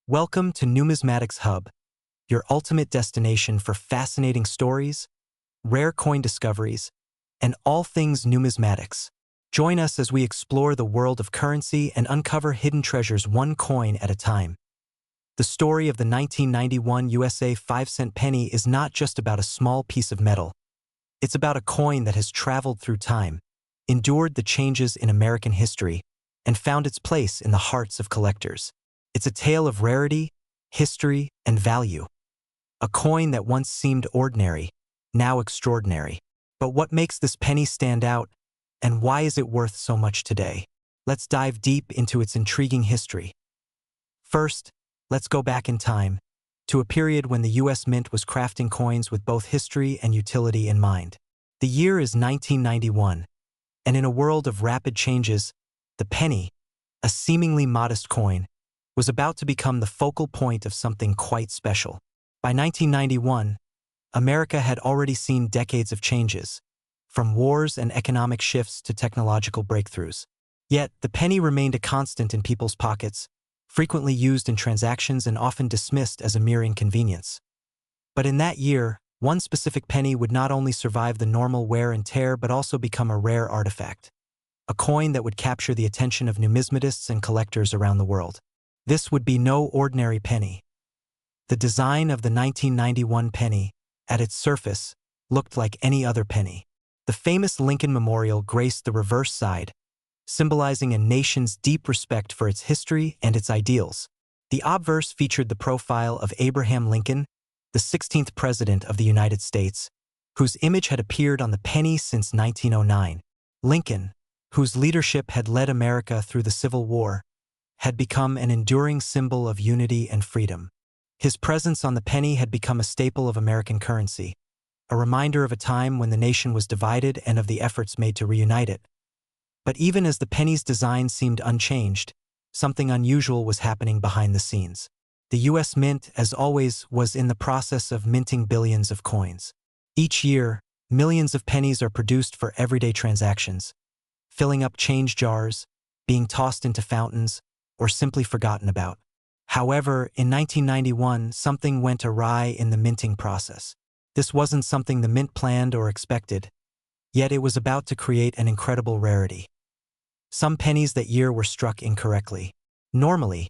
Welcome to Numismatics Hub, your ultimate destination for fascinating stories, rare coin discoveries, and all things numismatics. Join us as we explore the world of currency and uncover hidden treasures one coin at a time. The story of the 1991 USA 5-cent penny is not just about a small piece of metal. It's about a coin that has traveled through time, endured the changes in American history, and found its place in the hearts of collectors. It's a tale of rarity, history, and value. A coin that once seemed ordinary, now extraordinary. But what makes this penny stand out, and why is it worth so much today? Let's dive deep into its intriguing history. First, let's go back in time, to a period when the U.S. Mint was crafting coins with both history and utility in mind. The year is 1991, and in a world of rapid changes, the penny, a seemingly modest coin, was about to become the focal point of something quite special. By 1991, America had already seen decades of changes, from wars and economic shifts to technological breakthroughs. Yet, the penny remained a constant in people's pockets, frequently used in transactions and often dismissed as a mere inconvenience. But in that year, one specific penny would not only survive the normal wear and tear but also become a rare artifact, a coin that would capture the attention of numismatists and collectors around the world. This would be no ordinary penny. The design of the 1991 penny, at its surface, looked like any other penny. The famous Lincoln Memorial graced the reverse side, symbolizing a nation's deep respect for its history and its ideals. The obverse featured the profile of Abraham Lincoln, the 16th President of the United States, whose image had appeared on the penny since 1909. Lincoln, whose leadership had led America through the Civil War, had become an enduring symbol of unity and freedom. His presence on the penny had become a staple of American currency, a reminder of a time when the nation was divided and of the efforts made to reunite it. But even as the penny's design seemed unchanged, something unusual was happening behind the scenes. The U.S. Mint, as always, was in the process of minting billions of coins. Each year, millions of pennies are produced for everyday transactions, filling up change jars, being tossed into fountains, or simply forgotten about. However, in 1991, something went awry in the minting process. This wasn't something the Mint planned or expected, yet it was about to create an incredible rarity. Some pennies that year were struck incorrectly. Normally,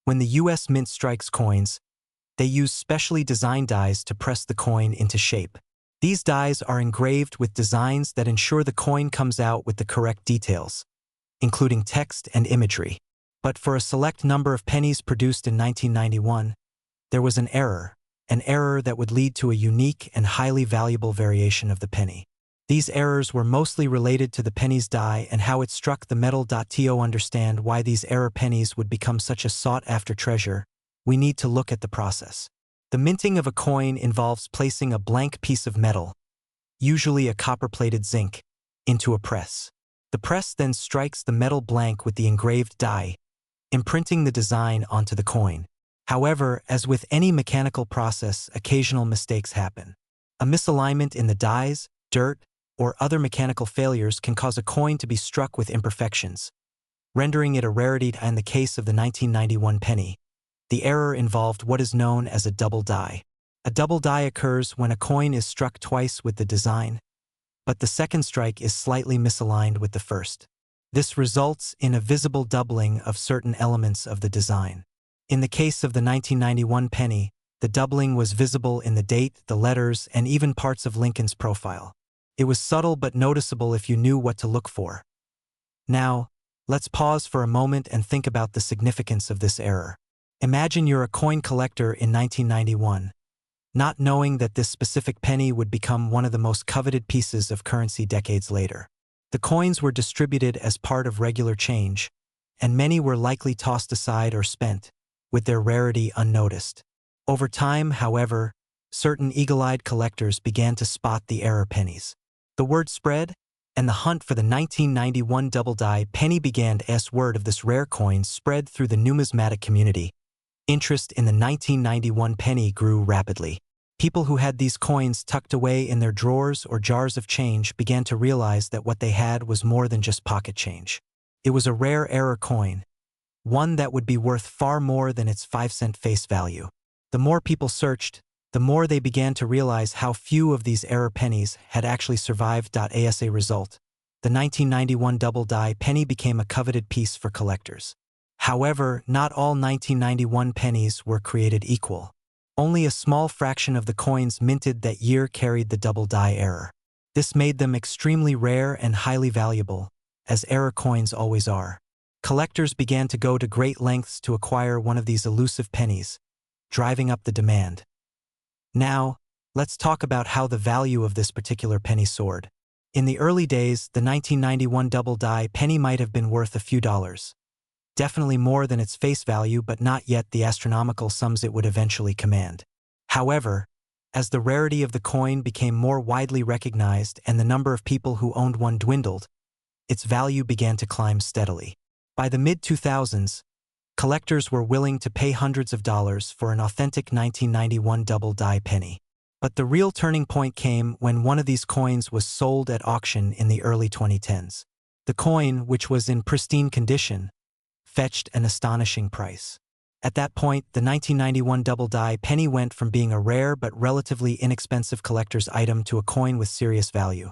when the U.S. Mint strikes coins, they use specially designed dies to press the coin into shape. These dies are engraved with designs that ensure the coin comes out with the correct details, including text and imagery. But for a select number of pennies produced in 1991, there was an error that would lead to a unique and highly valuable variation of the penny. These errors were mostly related to the penny's die and how it struck the metal. To understand why these error pennies would become such a sought-after treasure, we need to look at the process. The minting of a coin involves placing a blank piece of metal, usually a copper-plated zinc, into a press. The press then strikes the metal blank with the engraved die, imprinting the design onto the coin. However, as with any mechanical process, occasional mistakes happen. A misalignment in the dies, dirt, or other mechanical failures can cause a coin to be struck with imperfections, rendering it a rarity. In the case of the 1991 penny, the error involved what is known as a double die. A double die occurs when a coin is struck twice with the design, but the second strike is slightly misaligned with the first. This results in a visible doubling of certain elements of the design. In the case of the 1991 penny, the doubling was visible in the date, the letters, and even parts of Lincoln's profile. It was subtle but noticeable if you knew what to look for. Now, let's pause for a moment and think about the significance of this error. Imagine you're a coin collector in 1991, not knowing that this specific penny would become one of the most coveted pieces of currency decades later. The coins were distributed as part of regular change, and many were likely tossed aside or spent, with their rarity unnoticed. Over time, however, certain eagle-eyed collectors began to spot the error pennies. The word spread, and the hunt for the 1991 double die penny began as word of this rare coin spread through the numismatic community. Interest in the 1991 penny grew rapidly. People who had these coins tucked away in their drawers or jars of change began to realize that what they had was more than just pocket change. It was a rare error coin, one that would be worth far more than its 5-cent face value. The more people searched, the more they began to realize how few of these error pennies had actually survived. As a result, the 1991 double die penny became a coveted piece for collectors. However, not all 1991 pennies were created equal. Only a small fraction of the coins minted that year carried the double die error. This made them extremely rare and highly valuable, as error coins always are. Collectors began to go to great lengths to acquire one of these elusive pennies, driving up the demand. Now, let's talk about how the value of this particular penny soared. In the early days, the 1991 double die penny might have been worth a few dollars. Definitely more than its face value, but not yet the astronomical sums it would eventually command. However, as the rarity of the coin became more widely recognized and the number of people who owned one dwindled, its value began to climb steadily. By the mid-2000s, collectors were willing to pay hundreds of dollars for an authentic 1991 double die penny. But the real turning point came when one of these coins was sold at auction in the early 2010s. The coin, which was in pristine condition, fetched an astonishing price. At that point, the 1991 double die penny went from being a rare but relatively inexpensive collector's item to a coin with serious value.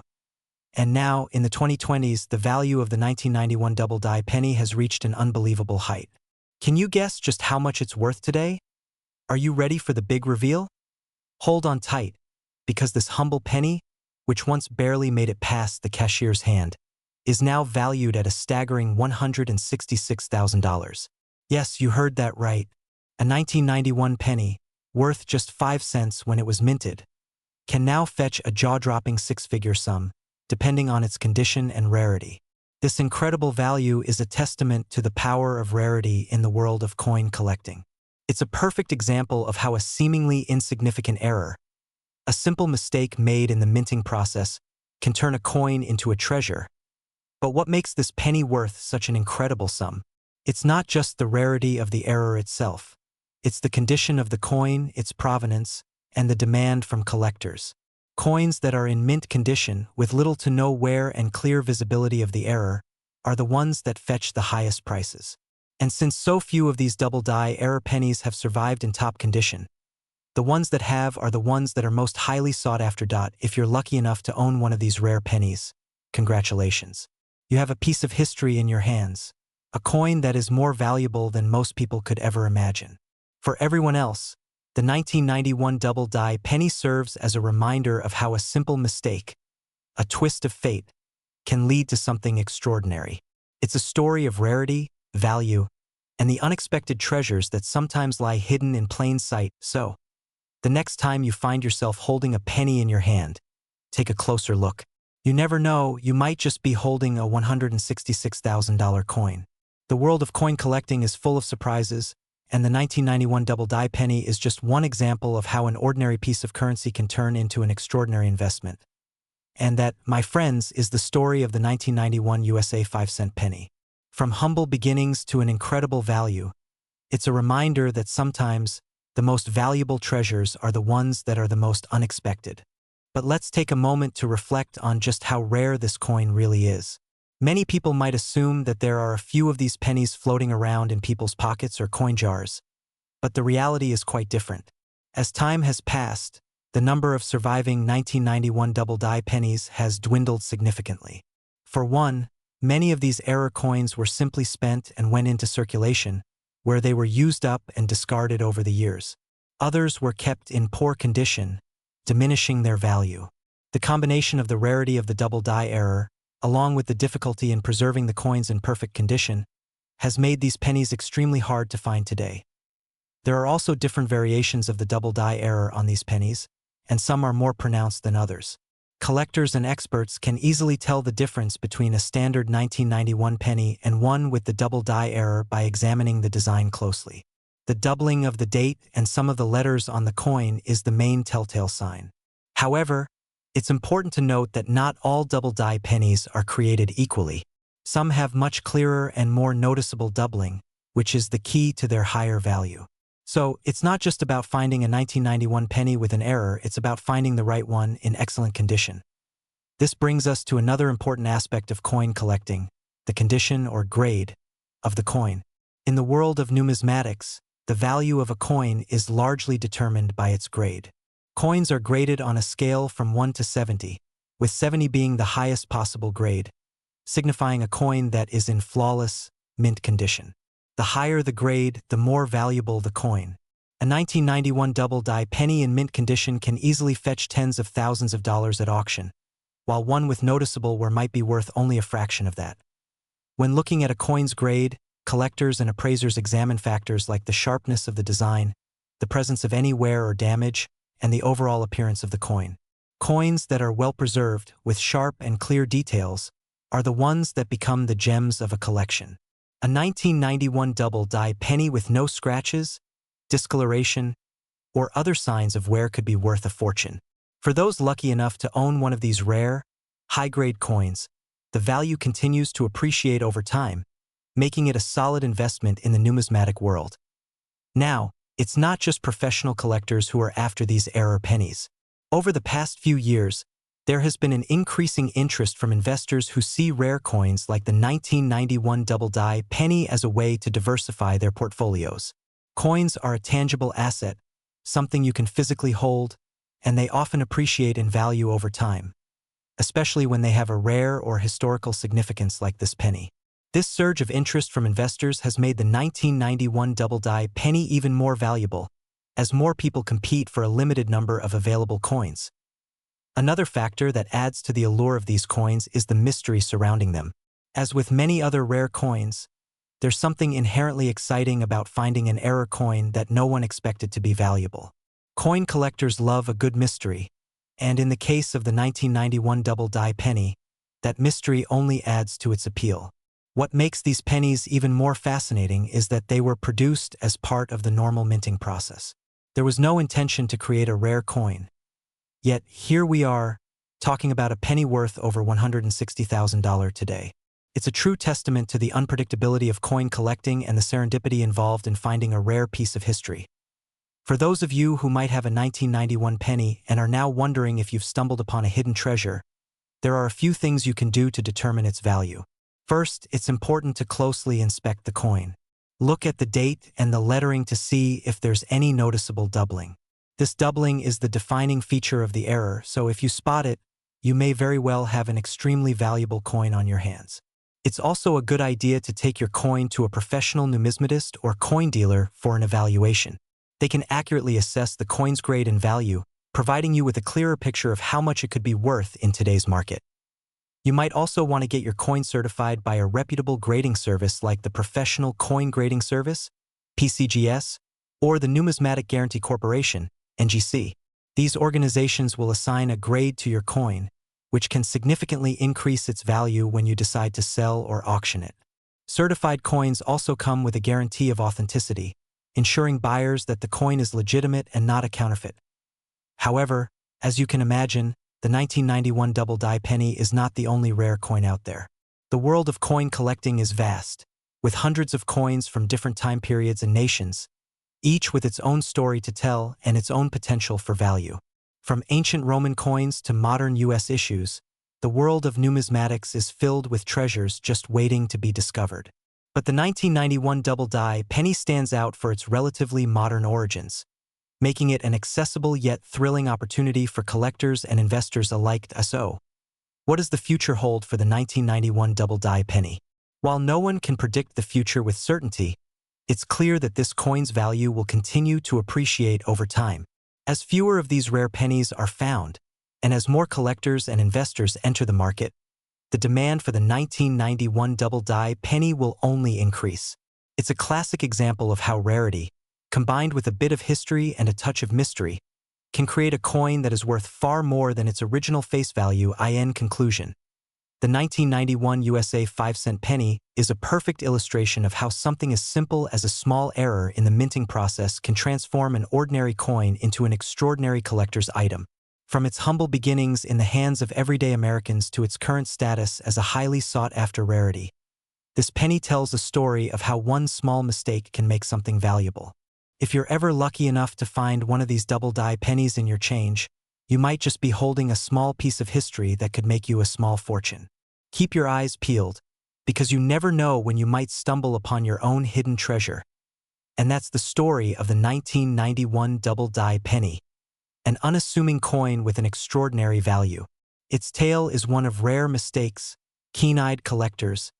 And now, in the 2020s, the value of the 1991 double die penny has reached an unbelievable height. Can you guess just how much it's worth today? Are you ready for the big reveal? Hold on tight, because this humble penny, which once barely made it past the cashier's hand, is now valued at a staggering $166,000. Yes, you heard that right. A 1991 penny, worth just 5 cents when it was minted, can now fetch a jaw-dropping six-figure sum, depending on its condition and rarity. This incredible value is a testament to the power of rarity in the world of coin collecting. It's a perfect example of how a seemingly insignificant error, a simple mistake made in the minting process, can turn a coin into a treasure. But what makes this penny worth such an incredible sum? It's not just the rarity of the error itself. It's the condition of the coin, its provenance, and the demand from collectors. Coins that are in mint condition, with little to no wear and clear visibility of the error, are the ones that fetch the highest prices. And since so few of these double die error pennies have survived in top condition, the ones that have are the ones that are most highly sought after. If you're lucky enough to own one of these rare pennies, congratulations. You have a piece of history in your hands, a coin that is more valuable than most people could ever imagine. For everyone else, the 1991 double die penny serves as a reminder of how a simple mistake, a twist of fate, can lead to something extraordinary. It's a story of rarity, value, and the unexpected treasures that sometimes lie hidden in plain sight. So, the next time you find yourself holding a penny in your hand, take a closer look. You never know, you might just be holding a $166,000 coin. The world of coin collecting is full of surprises, and the 1991 double die penny is just one example of how an ordinary piece of currency can turn into an extraordinary investment. And that, my friends, is the story of the 1991 USA 5-cent penny. From humble beginnings to an incredible value, it's a reminder that sometimes the most valuable treasures are the ones that are the most unexpected. But let's take a moment to reflect on just how rare this coin really is. Many people might assume that there are a few of these pennies floating around in people's pockets or coin jars, but the reality is quite different. As time has passed, the number of surviving 1991 double die pennies has dwindled significantly. For one, many of these error coins were simply spent and went into circulation, where they were used up and discarded over the years. Others were kept in poor condition, diminishing their value. The combination of the rarity of the double die error, along with the difficulty in preserving the coins in perfect condition, has made these pennies extremely hard to find today. There are also different variations of the double die error on these pennies, and some are more pronounced than others. Collectors and experts can easily tell the difference between a standard 1991 penny and one with the double die error by examining the design closely. The doubling of the date and some of the letters on the coin is the main telltale sign. However, it's important to note that not all double die pennies are created equally. Some have much clearer and more noticeable doubling, which is the key to their higher value. So, it's not just about finding a 1991 penny with an error, it's about finding the right one in excellent condition. This brings us to another important aspect of coin collecting, the condition or grade of the coin. In the world of numismatics, the value of a coin is largely determined by its grade. Coins are graded on a scale from 1 to 70, with 70 being the highest possible grade, signifying a coin that is in flawless, mint condition. The higher the grade, the more valuable the coin. A 1991 double-die penny in mint condition can easily fetch tens of thousands of dollars at auction, while one with noticeable wear might be worth only a fraction of that. When looking at a coin's grade, collectors and appraisers examine factors like the sharpness of the design, the presence of any wear or damage, and the overall appearance of the coin. Coins that are well preserved, with sharp and clear details, are the ones that become the gems of a collection. A 1991 double-die penny with no scratches, discoloration, or other signs of wear could be worth a fortune. For those lucky enough to own one of these rare, high-grade coins, the value continues to appreciate over time, making it a solid investment in the numismatic world. Now, it's not just professional collectors who are after these rare pennies. Over the past few years, there has been an increasing interest from investors who see rare coins like the 1991 double-die penny as a way to diversify their portfolios. Coins are a tangible asset, something you can physically hold, and they often appreciate in value over time, especially when they have a rare or historical significance like this penny. This surge of interest from investors has made the 1991 double-die penny even more valuable, as more people compete for a limited number of available coins. Another factor that adds to the allure of these coins is the mystery surrounding them. As with many other rare coins, there's something inherently exciting about finding an rare coin that no one expected to be valuable. Coin collectors love a good mystery, and in the case of the 1991 double-die penny, that mystery only adds to its appeal. What makes these pennies even more fascinating is that they were produced as part of the normal minting process. There was no intention to create a rare coin. Yet here we are, talking about a penny worth over $160,000 today. It's a true testament to the unpredictability of coin collecting and the serendipity involved in finding a rare piece of history. For those of you who might have a 1991 penny and are now wondering if you've stumbled upon a hidden treasure, there are a few things you can do to determine its value. First, it's important to closely inspect the coin. Look at the date and the lettering to see if there's any noticeable doubling. This doubling is the defining feature of the error, so if you spot it, you may very well have an extremely valuable coin on your hands. It's also a good idea to take your coin to a professional numismatist or coin dealer for an evaluation. They can accurately assess the coin's grade and value, providing you with a clearer picture of how much it could be worth in today's market. You might also want to get your coin certified by a reputable grading service like the Professional Coin Grading Service, PCGS, or the Numismatic Guarantee Corporation, NGC. These organizations will assign a grade to your coin, which can significantly increase its value when you decide to sell or auction it. Certified coins also come with a guarantee of authenticity, ensuring buyers that the coin is legitimate and not a counterfeit. However, as you can imagine, the 1991 double-die penny is not the only rare coin out there. The world of coin collecting is vast, with hundreds of coins from different time periods and nations, each with its own story to tell and its own potential for value. From ancient Roman coins to modern U.S. issues, the world of numismatics is filled with treasures just waiting to be discovered. But the 1991 double-die penny stands out for its relatively modern origins, making it an accessible yet thrilling opportunity for collectors and investors alike. So, what does the future hold for the 1991 double-die penny? While no one can predict the future with certainty, it's clear that this coin's value will continue to appreciate over time. As fewer of these rare pennies are found, and as more collectors and investors enter the market, the demand for the 1991 double-die penny will only increase. It's a classic example of how rarity, combined with a bit of history and a touch of mystery, can create a coin that is worth far more than its original face value. In conclusion, the 1991 USA 5-cent penny is a perfect illustration of how something as simple as a small error in the minting process can transform an ordinary coin into an extraordinary collector's item. From its humble beginnings in the hands of everyday Americans to its current status as a highly sought-after rarity, this penny tells a story of how one small mistake can make something valuable. If you're ever lucky enough to find one of these double-die pennies in your change, you might just be holding a small piece of history that could make you a small fortune. Keep your eyes peeled, because you never know when you might stumble upon your own hidden treasure. And that's the story of the 1991 double-die penny, an unassuming coin with an extraordinary value. Its tale is one of rare mistakes, keen-eyed collectors,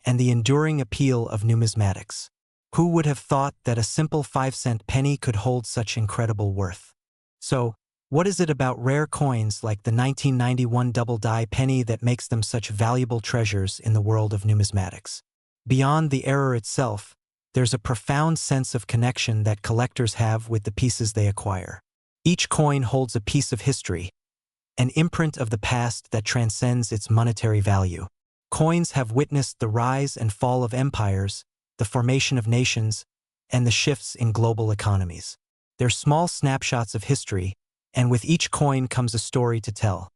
and the enduring appeal of numismatics. Who would have thought that a simple 5-cent penny could hold such incredible worth? So, what is it about rare coins like the 1991 double-die penny that makes them such valuable treasures in the world of numismatics? Beyond the error itself, there's a profound sense of connection that collectors have with the pieces they acquire. Each coin holds a piece of history, an imprint of the past that transcends its monetary value. Coins have witnessed the rise and fall of empires, the formation of nations, and the shifts in global economies. They're small snapshots of history, and with each coin comes a story to tell.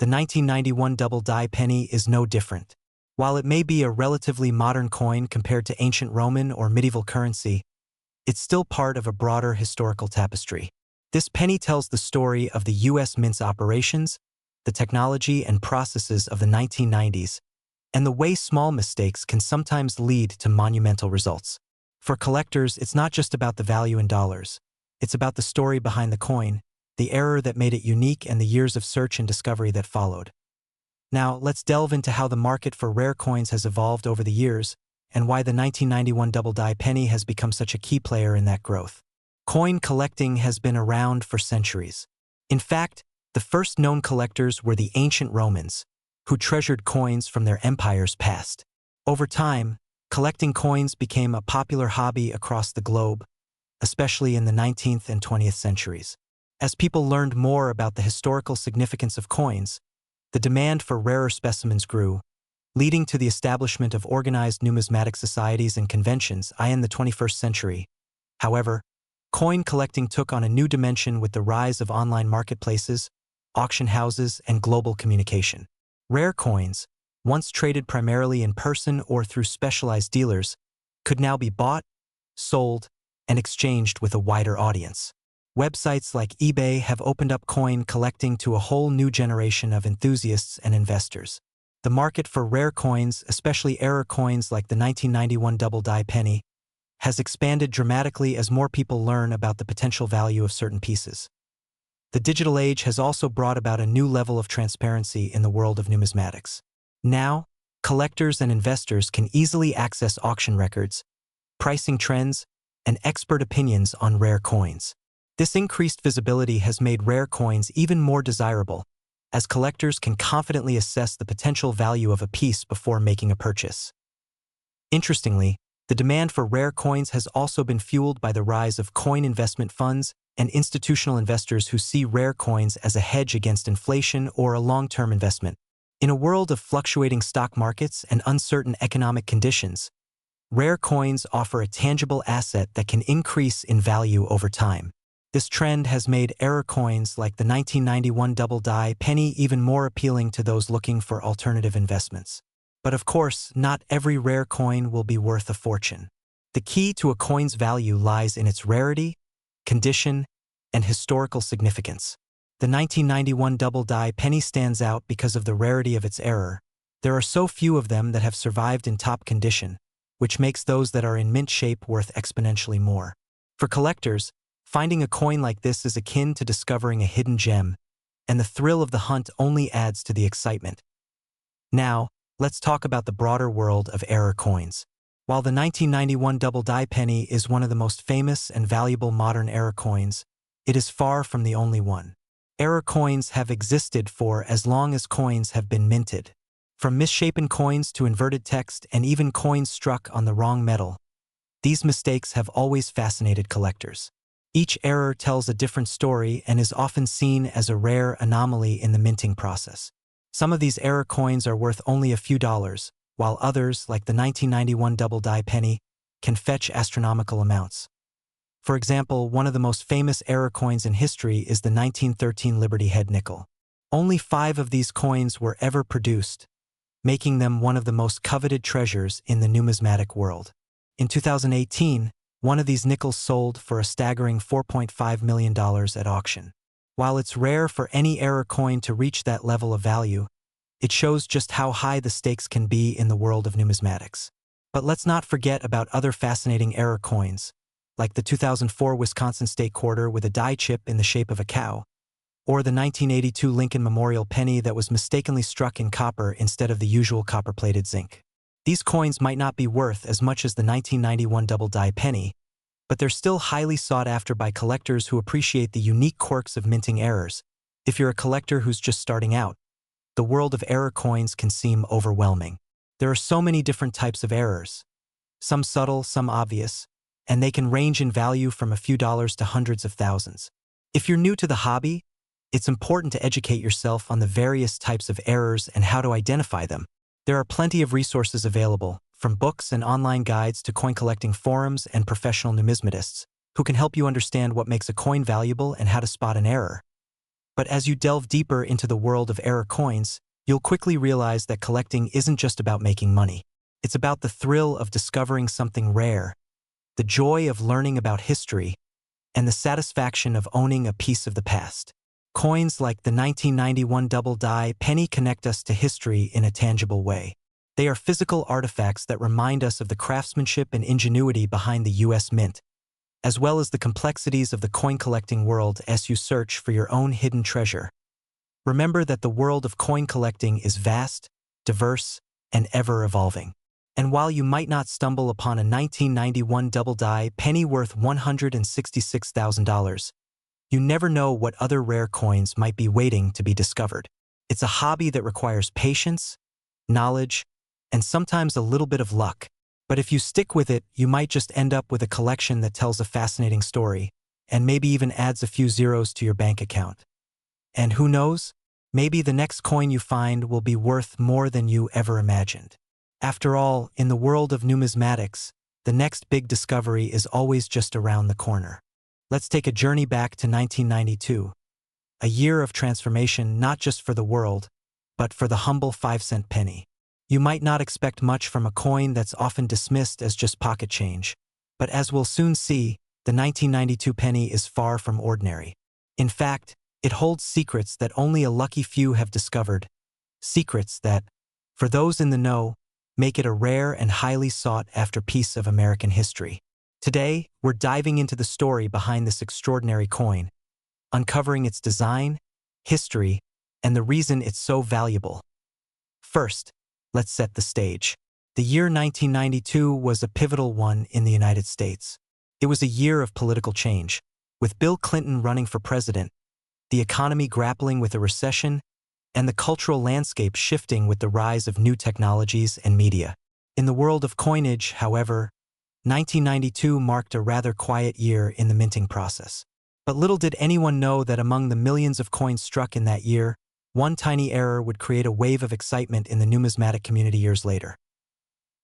The 1991 double-die penny is no different. While it may be a relatively modern coin compared to ancient Roman or medieval currency, it's still part of a broader historical tapestry. This penny tells the story of the U.S. Mint's operations, the technology and processes of the 1990s, and the way small mistakes can sometimes lead to monumental results. For collectors, it's not just about the value in dollars. It's about the story behind the coin, the error that made it unique, and the years of search and discovery that followed. Now, let's delve into how the market for rare coins has evolved over the years and why the 1991 double-die penny has become such a key player in that growth. Coin collecting has been around for centuries. In fact, the first known collectors were the ancient Romans, who treasured coins from their empire's past. Over time, collecting coins became a popular hobby across the globe, especially in the 19th and 20th centuries. As people learned more about the historical significance of coins, the demand for rarer specimens grew, leading to the establishment of organized numismatic societies and conventions in the 21st century. However, coin collecting took on a new dimension with the rise of online marketplaces, auction houses, and global communication. Rare coins, once traded primarily in person or through specialized dealers, could now be bought, sold, and exchanged with a wider audience. Websites like eBay have opened up coin collecting to a whole new generation of enthusiasts and investors. The market for rare coins, especially error coins like the 1991 double-die penny, has expanded dramatically as more people learn about the potential value of certain pieces. The digital age has also brought about a new level of transparency in the world of numismatics. Now, collectors and investors can easily access auction records, pricing trends, and expert opinions on rare coins. This increased visibility has made rare coins even more desirable, as collectors can confidently assess the potential value of a piece before making a purchase. Interestingly, the demand for rare coins has also been fueled by the rise of coin investment funds and institutional investors who see rare coins as a hedge against inflation or a long-term investment. In a world of fluctuating stock markets and uncertain economic conditions, rare coins offer a tangible asset that can increase in value over time. This trend has made error coins like the 1991 double-die penny even more appealing to those looking for alternative investments. But of course, not every rare coin will be worth a fortune. The key to a coin's value lies in its rarity, condition, and historical significance. The 1991 double-die penny stands out because of the rarity of its error. There are so few of them that have survived in top condition, which makes those that are in mint shape worth exponentially more. For collectors, finding a coin like this is akin to discovering a hidden gem, and the thrill of the hunt only adds to the excitement. Now, let's talk about the broader world of error coins. While the 1991 double-die penny is one of the most famous and valuable modern error coins, it is far from the only one. Error coins have existed for as long as coins have been minted. From misshapen coins to inverted text and even coins struck on the wrong metal, these mistakes have always fascinated collectors. Each error tells a different story and is often seen as a rare anomaly in the minting process. Some of these error coins are worth only a few dollars, while others, like the 1991 double-die penny, can fetch astronomical amounts. For example, one of the most famous error coins in history is the 1913 Liberty Head nickel. Only 5 of these coins were ever produced, making them one of the most coveted treasures in the numismatic world. In 2018, one of these nickels sold for a staggering $4.5 million at auction. While it's rare for any error coin to reach that level of value, It shows just how high the stakes can be in the world of numismatics. But let's not forget about other fascinating error coins, like the 2004 Wisconsin State Quarter with a die chip in the shape of a cow, or the 1982 Lincoln Memorial penny that was mistakenly struck in copper instead of the usual copper-plated zinc. These coins might not be worth as much as the 1991 double-die penny, but they're still highly sought after by collectors who appreciate the unique quirks of minting errors. If you're a collector who's just starting out, the world of error coins can seem overwhelming. There are so many different types of errors, some subtle, some obvious, and they can range in value from a few dollars to hundreds of thousands. If you're new to the hobby, it's important to educate yourself on the various types of errors and how to identify them. There are plenty of resources available, from books and online guides to coin collecting forums and professional numismatists, who can help you understand what makes a coin valuable and how to spot an error. But as you delve deeper into the world of error coins, you'll quickly realize that collecting isn't just about making money. It's about the thrill of discovering something rare, the joy of learning about history, and the satisfaction of owning a piece of the past. Coins like the 1991 double-die penny connect us to history in a tangible way. They are physical artifacts that remind us of the craftsmanship and ingenuity behind the U.S. Mint, as well as the complexities of the coin collecting world as you search for your own hidden treasure. Remember that the world of coin collecting is vast, diverse, and ever-evolving. And while you might not stumble upon a 1991 double-die penny worth $166,000, you never know what other rare coins might be waiting to be discovered. It's a hobby that requires patience, knowledge, and sometimes a little bit of luck. But if you stick with it, you might just end up with a collection that tells a fascinating story, and maybe even adds a few zeros to your bank account. And who knows? Maybe the next coin you find will be worth more than you ever imagined. After all, in the world of numismatics, the next big discovery is always just around the corner. Let's take a journey back to 1992, a year of transformation not just for the world, but for the humble 5-cent penny. You might not expect much from a coin that's often dismissed as just pocket change, but as we'll soon see, the 1992 penny is far from ordinary. In fact, it holds secrets that only a lucky few have discovered, secrets that, for those in the know, make it a rare and highly sought-after piece of American history. Today, we're diving into the story behind this extraordinary coin, uncovering its design, history, and the reason it's so valuable. First, let's set the stage. The year 1992 was a pivotal one in the United States. It was a year of political change, with Bill Clinton running for president, the economy grappling with a recession, and the cultural landscape shifting with the rise of new technologies and media. In the world of coinage, however, 1992 marked a rather quiet year in the minting process. But little did anyone know that among the millions of coins struck in that year, one tiny error would create a wave of excitement in the numismatic community years later.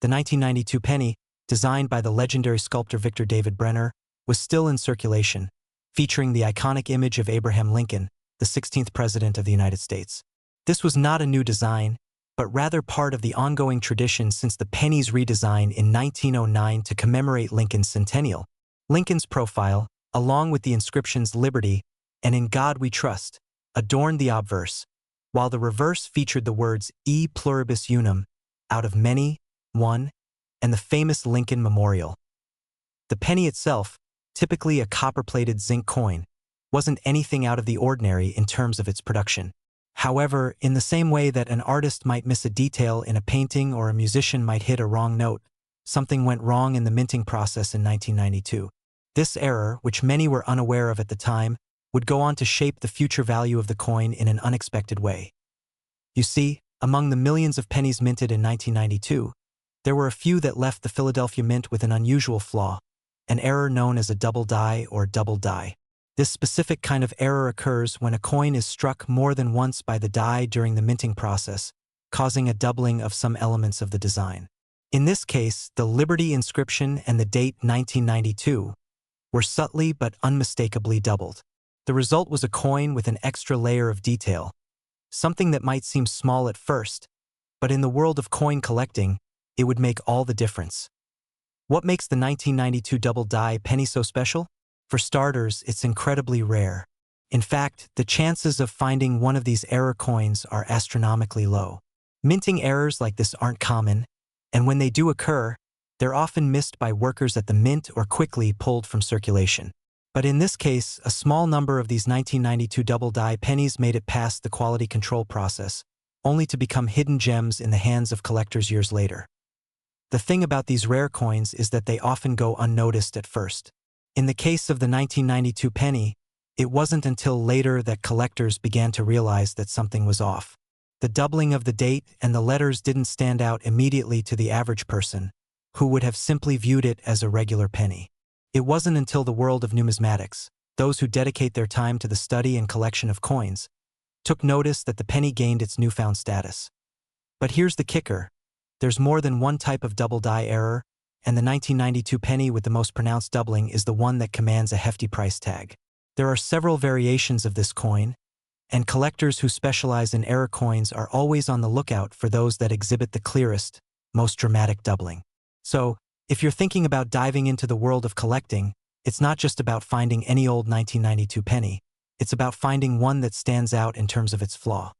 The 1992 penny, designed by the legendary sculptor Victor David Brenner, was still in circulation, featuring the iconic image of Abraham Lincoln, the 16th President of the United States. This was not a new design, but rather part of the ongoing tradition since the penny's redesign in 1909 to commemorate Lincoln's centennial. Lincoln's profile, along with the inscriptions "Liberty" and "In God We Trust," adorned the obverse, while the reverse featured the words "E pluribus unum," out of many, one, and the famous Lincoln Memorial. The penny itself, typically a copper-plated zinc coin, wasn't anything out of the ordinary in terms of its production. However, in the same way that an artist might miss a detail in a painting or a musician might hit a wrong note, something went wrong in the minting process in 1992. This error, which many were unaware of at the time, would go on to shape the future value of the coin in an unexpected way. You see, among the millions of pennies minted in 1992, there were a few that left the Philadelphia Mint with an unusual flaw, an error known as a double die or double die. This specific kind of error occurs when a coin is struck more than once by the die during the minting process, causing a doubling of some elements of the design. In this case, the Liberty inscription and the date 1992 were subtly but unmistakably doubled. The result was a coin with an extra layer of detail, something that might seem small at first, but in the world of coin collecting, it would make all the difference. What makes the 1992 double die penny so special? For starters, it's incredibly rare. In fact, the chances of finding one of these error coins are astronomically low. Minting errors like this aren't common, and when they do occur, they're often missed by workers at the mint or quickly pulled from circulation. But in this case, a small number of these 1992 double-die pennies made it past the quality control process, only to become hidden gems in the hands of collectors years later. The thing about these rare coins is that they often go unnoticed at first. In the case of the 1992 penny, it wasn't until later that collectors began to realize that something was off. The doubling of the date and the letters didn't stand out immediately to the average person, who would have simply viewed it as a regular penny. It wasn't until the world of numismatics, those who dedicate their time to the study and collection of coins, took notice that the penny gained its newfound status. But here's the kicker. There's more than one type of double-die error, and the 1992 penny with the most pronounced doubling is the one that commands a hefty price tag. There are several variations of this coin, and collectors who specialize in error coins are always on the lookout for those that exhibit the clearest, most dramatic doubling. So, if you're thinking about diving into the world of collecting, it's not just about finding any old 1992 penny, it's about finding one that stands out in terms of its flaw.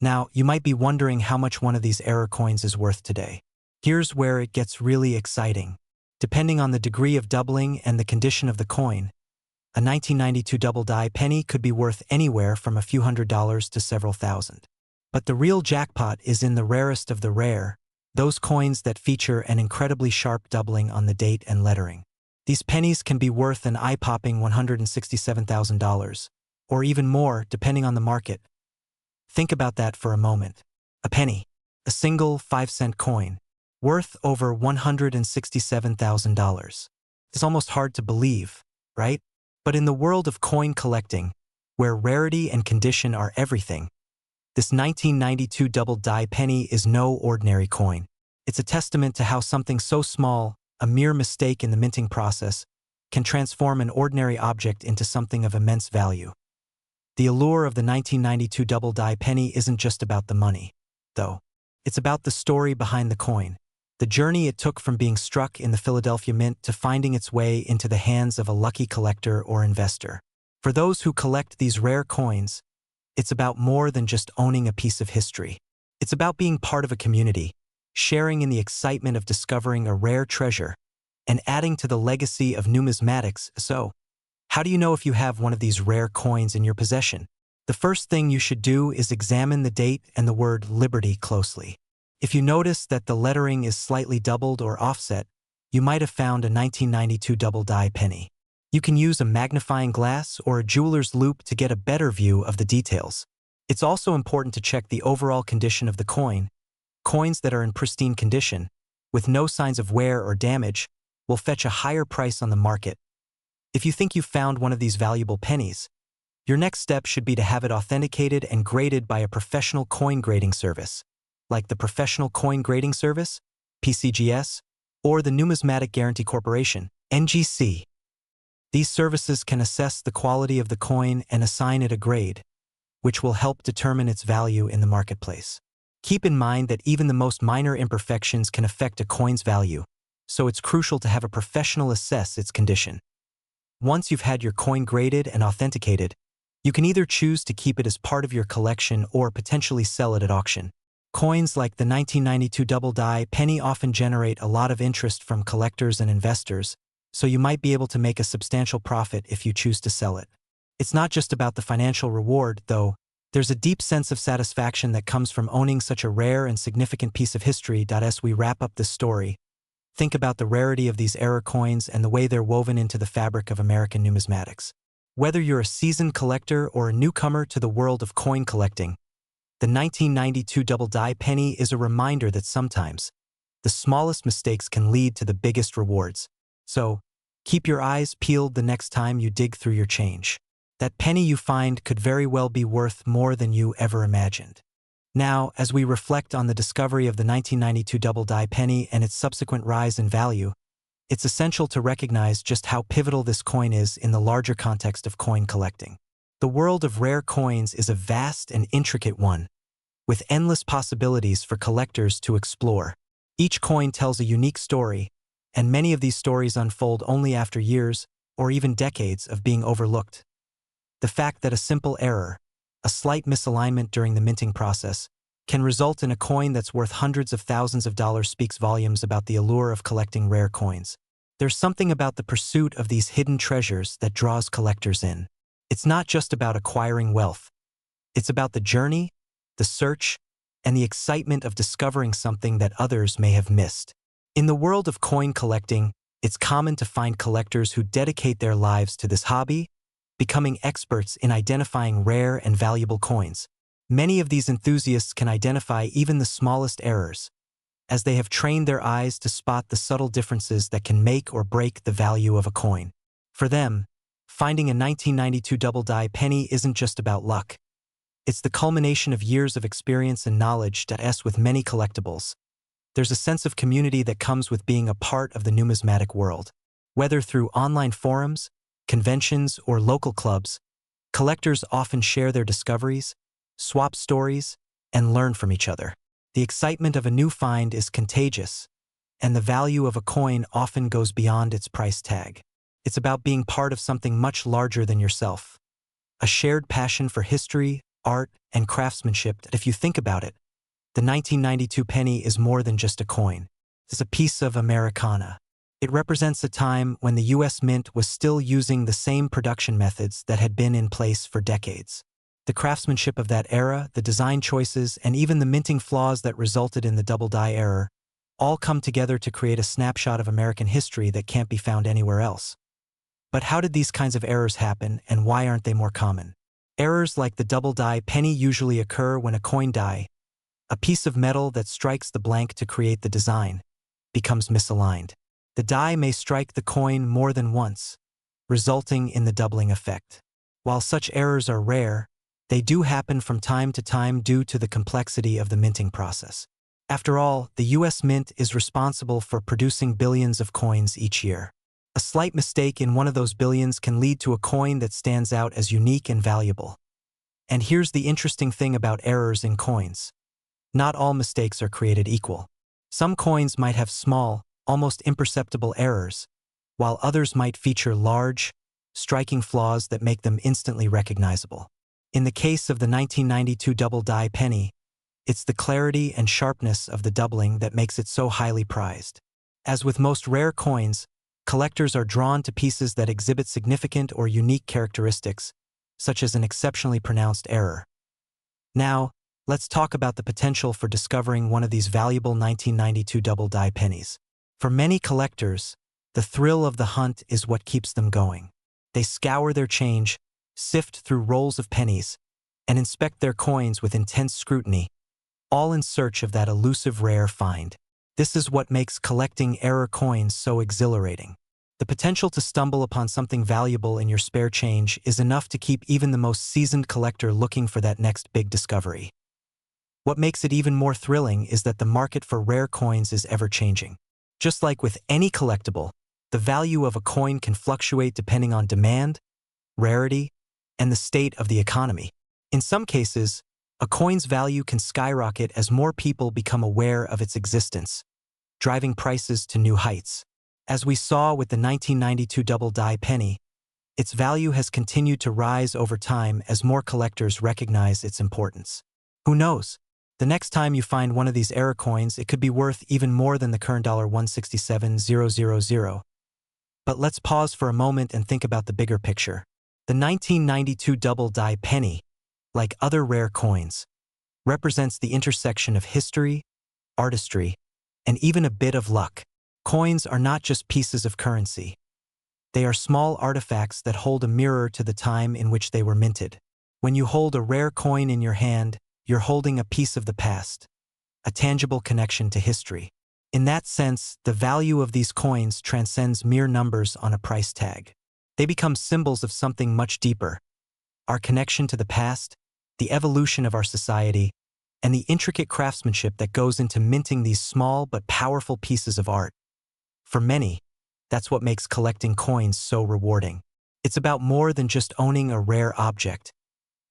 Now, you might be wondering how much one of these error coins is worth today. Here's where it gets really exciting. Depending on the degree of doubling and the condition of the coin, a 1992 double-die penny could be worth anywhere from a few $100s to several thousand. But the real jackpot is in the rarest of the rare, those coins that feature an incredibly sharp doubling on the date and lettering. These pennies can be worth an eye-popping $167,000, or even more depending on the market. Think about that for a moment. A penny, a single 5-cent coin, worth over $167,000. It's almost hard to believe, right? But in the world of coin collecting, where rarity and condition are everything, this 1992 double-die penny is no ordinary coin. It's a testament to how something so small, a mere mistake in the minting process, can transform an ordinary object into something of immense value. The allure of the 1992 double-die penny isn't just about the money, though. It's about the story behind the coin, the journey it took from being struck in the Philadelphia Mint to finding its way into the hands of a lucky collector or investor. For those who collect these rare coins, it's about more than just owning a piece of history. It's about being part of a community, sharing in the excitement of discovering a rare treasure, and adding to the legacy of numismatics. So, how do you know if you have one of these rare coins in your possession? The first thing you should do is examine the date and the word Liberty closely. If you notice that the lettering is slightly doubled or offset, you might have found a 1992 double-die penny. You can use a magnifying glass or a jeweler's loupe to get a better view of the details. It's also important to check the overall condition of the coin. Coins that are in pristine condition, with no signs of wear or damage, will fetch a higher price on the market. If you think you've found one of these valuable pennies, your next step should be to have it authenticated and graded by a professional coin grading service, like the Professional Coin Grading Service, PCGS, or the Numismatic Guarantee Corporation, NGC. These services can assess the quality of the coin and assign it a grade, which will help determine its value in the marketplace. Keep in mind that even the most minor imperfections can affect a coin's value, so it's crucial to have a professional assess its condition. Once you've had your coin graded and authenticated, you can either choose to keep it as part of your collection or potentially sell it at auction. Coins like the 1992 double-die penny often generate a lot of interest from collectors and investors, so you might be able to make a substantial profit if you choose to sell it. It's not just about the financial reward, though. There's a deep sense of satisfaction that comes from owning such a rare and significant piece of history. As we wrap up this story, think about the rarity of these error coins and the way they're woven into the fabric of American numismatics. Whether you're a seasoned collector or a newcomer to the world of coin collecting, the 1992 double-die penny is a reminder that sometimes the smallest mistakes can lead to the biggest rewards. So, keep your eyes peeled the next time you dig through your change. That penny you find could very well be worth more than you ever imagined. Now, as we reflect on the discovery of the 1992 double-die penny and its subsequent rise in value, it's essential to recognize just how pivotal this coin is in the larger context of coin collecting. The world of rare coins is a vast and intricate one, with endless possibilities for collectors to explore. Each coin tells a unique story, and many of these stories unfold only after years or even decades of being overlooked. The fact that a simple error, a slight misalignment during the minting process, can result in a coin that's worth hundreds of thousands of dollars speaks volumes about the allure of collecting rare coins. There's something about the pursuit of these hidden treasures that draws collectors in. It's not just about acquiring wealth. It's about the journey, the search, and the excitement of discovering something that others may have missed. In the world of coin collecting, it's common to find collectors who dedicate their lives to this hobby, becoming experts in identifying rare and valuable coins. Many of these enthusiasts can identify even the smallest errors, as they have trained their eyes to spot the subtle differences that can make or break the value of a coin. For them, finding a 1992 double-die penny isn't just about luck. It's the culmination of years of experience and knowledge. As with many collectibles, there's a sense of community that comes with being a part of the numismatic world. Whether through online forums, conventions, or local clubs, collectors often share their discoveries, swap stories, and learn from each other. The excitement of a new find is contagious, and the value of a coin often goes beyond its price tag. It's about being part of something much larger than yourself. A shared passion for history, art, and craftsmanship. If you think about it, the 1992 penny is more than just a coin. It's a piece of Americana. It represents a time when the U.S. Mint was still using the same production methods that had been in place for decades. The craftsmanship of that era, the design choices, and even the minting flaws that resulted in the double-die error all come together to create a snapshot of American history that can't be found anywhere else. But how did these kinds of errors happen, and why aren't they more common? Errors like the double-die penny usually occur when a coin die, a piece of metal that strikes the blank to create the design, becomes misaligned. The die may strike the coin more than once, resulting in the doubling effect. While such errors are rare, they do happen from time to time due to the complexity of the minting process. After all, the U.S. Mint is responsible for producing billions of coins each year. A slight mistake in one of those billions can lead to a coin that stands out as unique and valuable. And here's the interesting thing about errors in coins. Not all mistakes are created equal. Some coins might have small, almost imperceptible errors, while others might feature large, striking flaws that make them instantly recognizable. In the case of the 1992 double-die penny, it's the clarity and sharpness of the doubling that makes it so highly prized. As with most rare coins, collectors are drawn to pieces that exhibit significant or unique characteristics, such as an exceptionally pronounced error. Now, let's talk about the potential for discovering one of these valuable 1992 double-die pennies. For many collectors, the thrill of the hunt is what keeps them going. They scour their change, sift through rolls of pennies, and inspect their coins with intense scrutiny, all in search of that elusive rare find. This is what makes collecting error coins so exhilarating. The potential to stumble upon something valuable in your spare change is enough to keep even the most seasoned collector looking for that next big discovery. What makes it even more thrilling is that the market for rare coins is ever-changing. Just like with any collectible, the value of a coin can fluctuate depending on demand, rarity, and the state of the economy. In some cases, a coin's value can skyrocket as more people become aware of its existence, driving prices to new heights. As we saw with the 1992 double-die penny, its value has continued to rise over time as more collectors recognize its importance. Who knows? The next time you find one of these error coins, it could be worth even more than the current $167,000. But let's pause for a moment and think about the bigger picture. The 1992 double-die penny, like other rare coins, represents the intersection of history, artistry, and even a bit of luck. Coins are not just pieces of currency. They are small artifacts that hold a mirror to the time in which they were minted. When you hold a rare coin in your hand, you're holding a piece of the past, a tangible connection to history. In that sense, the value of these coins transcends mere numbers on a price tag. They become symbols of something much deeper: our connection to the past, the evolution of our society, and the intricate craftsmanship that goes into minting these small but powerful pieces of art. For many, that's what makes collecting coins so rewarding. It's about more than just owning a rare object.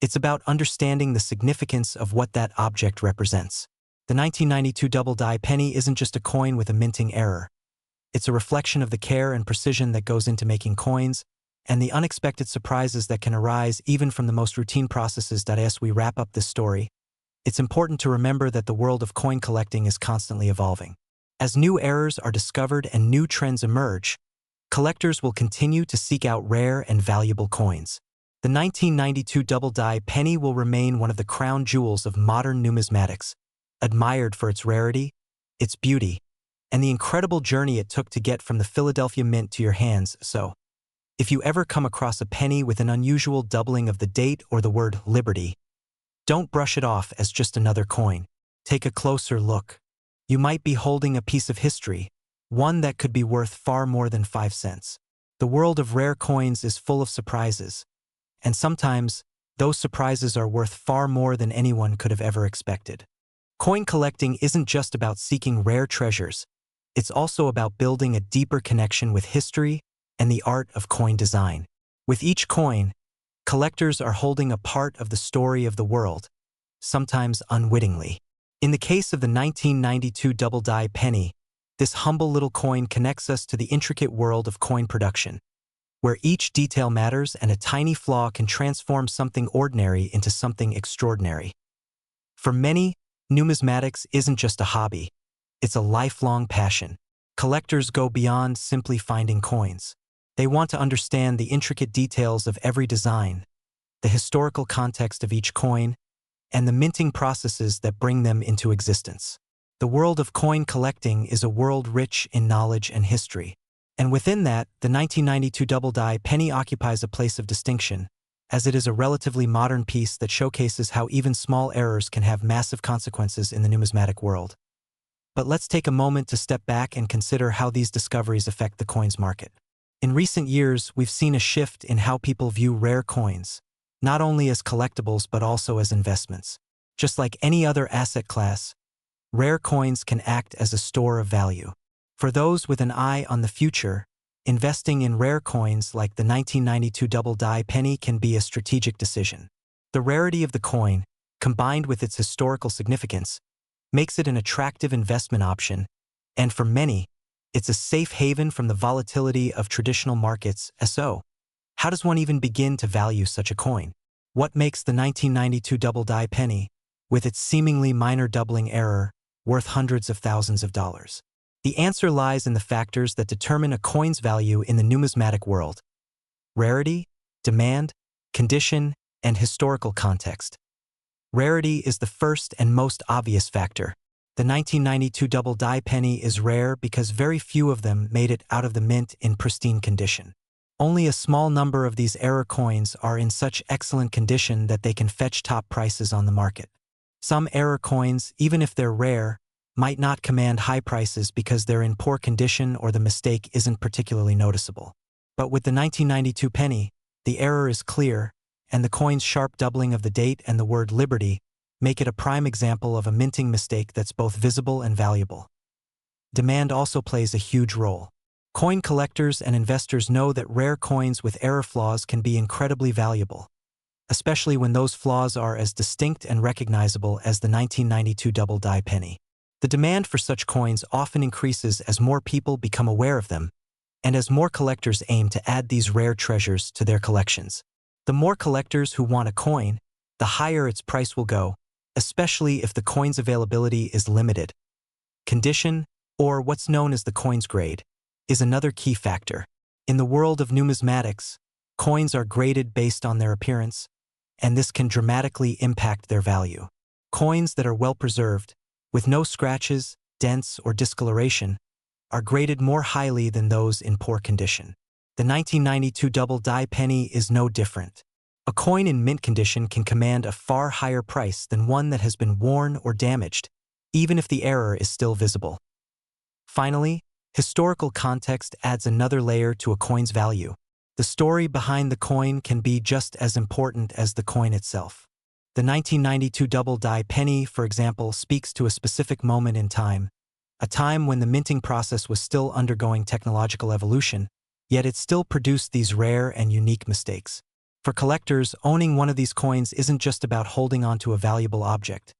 It's about understanding the significance of what that object represents. The 1992 double-die penny isn't just a coin with a minting error. It's a reflection of the care and precision that goes into making coins, and the unexpected surprises that can arise even from the most routine processes. As we wrap up this story, it's important to remember that the world of coin collecting is constantly evolving. As new errors are discovered and new trends emerge, collectors will continue to seek out rare and valuable coins. The 1992 double-die penny will remain one of the crown jewels of modern numismatics, admired for its rarity, its beauty, and the incredible journey it took to get from the Philadelphia Mint to your hands. So, if you ever come across a penny with an unusual doubling of the date or the word liberty, don't brush it off as just another coin. Take a closer look. You might be holding a piece of history, one that could be worth far more than 5 cents. The world of rare coins is full of surprises, and sometimes those surprises are worth far more than anyone could have ever expected. Coin collecting isn't just about seeking rare treasures, it's also about building a deeper connection with history and the art of coin design. With each coin, collectors are holding a part of the story of the world, sometimes unwittingly. In the case of the 1992 double-die penny, this humble little coin connects us to the intricate world of coin production, where each detail matters and a tiny flaw can transform something ordinary into something extraordinary. For many, numismatics isn't just a hobby, it's a lifelong passion. Collectors go beyond simply finding coins. They want to understand the intricate details of every design, the historical context of each coin, and the minting processes that bring them into existence. The world of coin collecting is a world rich in knowledge and history. And within that, the 1992 double-die penny occupies a place of distinction, as it is a relatively modern piece that showcases how even small errors can have massive consequences in the numismatic world. But let's take a moment to step back and consider how these discoveries affect the coins market. In recent years, we've seen a shift in how people view rare coins, not only as collectibles but also as investments. Just like any other asset class, rare coins can act as a store of value. For those with an eye on the future, investing in rare coins like the 1992 double-die penny can be a strategic decision. The rarity of the coin, combined with its historical significance, makes it an attractive investment option, and for many, it's a safe haven from the volatility of traditional markets. So, how does one even begin to value such a coin? What makes the 1992 double-die penny, with its seemingly minor doubling error, worth hundreds of thousands of dollars? The answer lies in the factors that determine a coin's value in the numismatic world: rarity, demand, condition, and historical context. Rarity is the first and most obvious factor. The 1992 double-die penny is rare because very few of them made it out of the mint in pristine condition. Only a small number of these error coins are in such excellent condition that they can fetch top prices on the market. Some error coins, even if they're rare, might not command high prices because they're in poor condition or the mistake isn't particularly noticeable. But with the 1992 penny, the error is clear, and the coin's sharp doubling of the date and the word liberty make it a prime example of a minting mistake that's both visible and valuable. Demand also plays a huge role. Coin collectors and investors know that rare coins with error flaws can be incredibly valuable, especially when those flaws are as distinct and recognizable as the 1992 double-die penny. The demand for such coins often increases as more people become aware of them, and as more collectors aim to add these rare treasures to their collections. The more collectors who want a coin, the higher its price will go, especially if the coin's availability is limited. Condition, or what's known as the coin's grade, is another key factor. In the world of numismatics, coins are graded based on their appearance, and this can dramatically impact their value. Coins that are well preserved, with no scratches, dents, or discoloration, are graded more highly than those in poor condition. The 1992 double-die penny is no different. A coin in mint condition can command a far higher price than one that has been worn or damaged, even if the error is still visible. Finally, historical context adds another layer to a coin's value. The story behind the coin can be just as important as the coin itself. The 1992 double-die penny, for example, speaks to a specific moment in time, a time when the minting process was still undergoing technological evolution, yet it still produced these rare and unique mistakes. For collectors, owning one of these coins isn't just about holding onto a valuable object.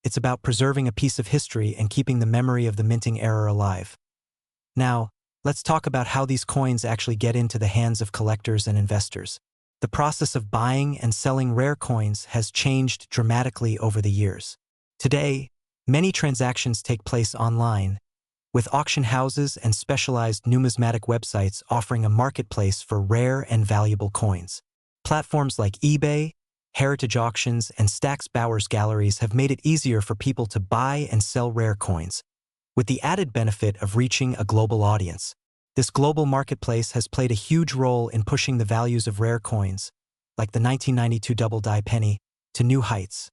It's about preserving a piece of history and keeping the memory of the minting error alive. Now, let's talk about how these coins actually get into the hands of collectors and investors. The process of buying and selling rare coins has changed dramatically over the years. Today, many transactions take place online, with auction houses and specialized numismatic websites offering a marketplace for rare and valuable coins. Platforms like eBay, Heritage Auctions, and Stack's Bowers Galleries have made it easier for people to buy and sell rare coins, with the added benefit of reaching a global audience. This global marketplace has played a huge role in pushing the values of rare coins, like the 1992 double-die penny, to new heights.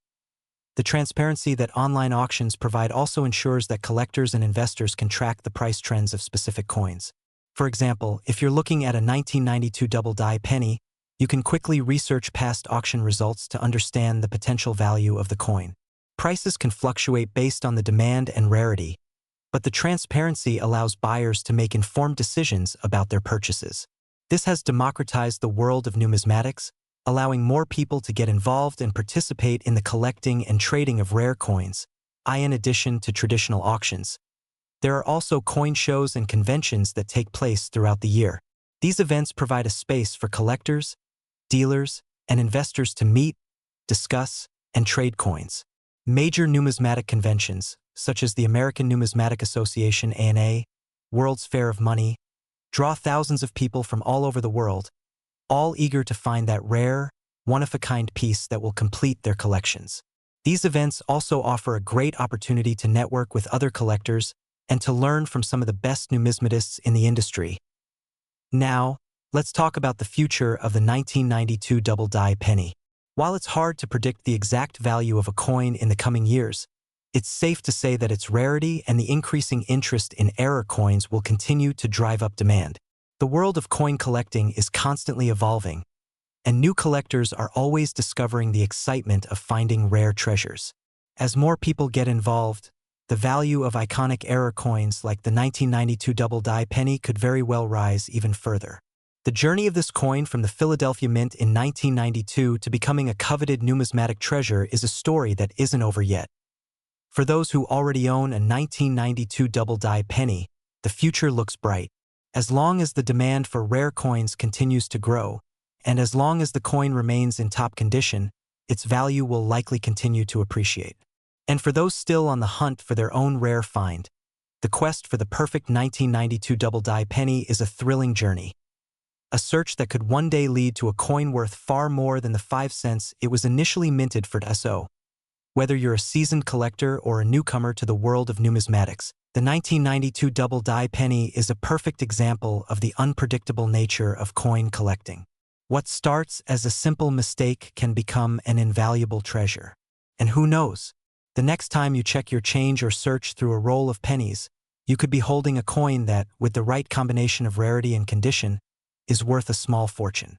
The transparency that online auctions provide also ensures that collectors and investors can track the price trends of specific coins. For example, if you're looking at a 1992 double-die penny, you can quickly research past auction results to understand the potential value of the coin. Prices can fluctuate based on the demand and rarity, but the transparency allows buyers to make informed decisions about their purchases. This has democratized the world of numismatics, allowing more people to get involved and participate in the collecting and trading of rare coins. In addition to traditional auctions, there are also coin shows and conventions that take place throughout the year. These events provide a space for collectors, dealers, and investors to meet, discuss, and trade coins. Major numismatic conventions, such as the American Numismatic Association (ANA), World's Fair of Money, draw thousands of people from all over the world, all eager to find that rare, one-of-a-kind piece that will complete their collections. These events also offer a great opportunity to network with other collectors and to learn from some of the best numismatists in the industry. Now, let's talk about the future of the 1992 double-die penny. While it's hard to predict the exact value of a coin in the coming years, it's safe to say that its rarity and the increasing interest in error coins will continue to drive up demand. The world of coin collecting is constantly evolving, and new collectors are always discovering the excitement of finding rare treasures. As more people get involved, the value of iconic error coins like the 1992 double-die penny could very well rise even further. The journey of this coin from the Philadelphia Mint in 1992 to becoming a coveted numismatic treasure is a story that isn't over yet. For those who already own a 1992 double-die penny, the future looks bright. As long as the demand for rare coins continues to grow, and as long as the coin remains in top condition, its value will likely continue to appreciate. And for those still on the hunt for their own rare find, the quest for the perfect 1992 double-die penny is a thrilling journey. A search that could one day lead to a coin worth far more than the 5 cents it was initially minted for. Whether you're a seasoned collector or a newcomer to the world of numismatics, the 1992 double-die penny is a perfect example of the unpredictable nature of coin collecting. What starts as a simple mistake can become an invaluable treasure. And who knows, the next time you check your change or search through a roll of pennies, you could be holding a coin that, with the right combination of rarity and condition, is worth a small fortune.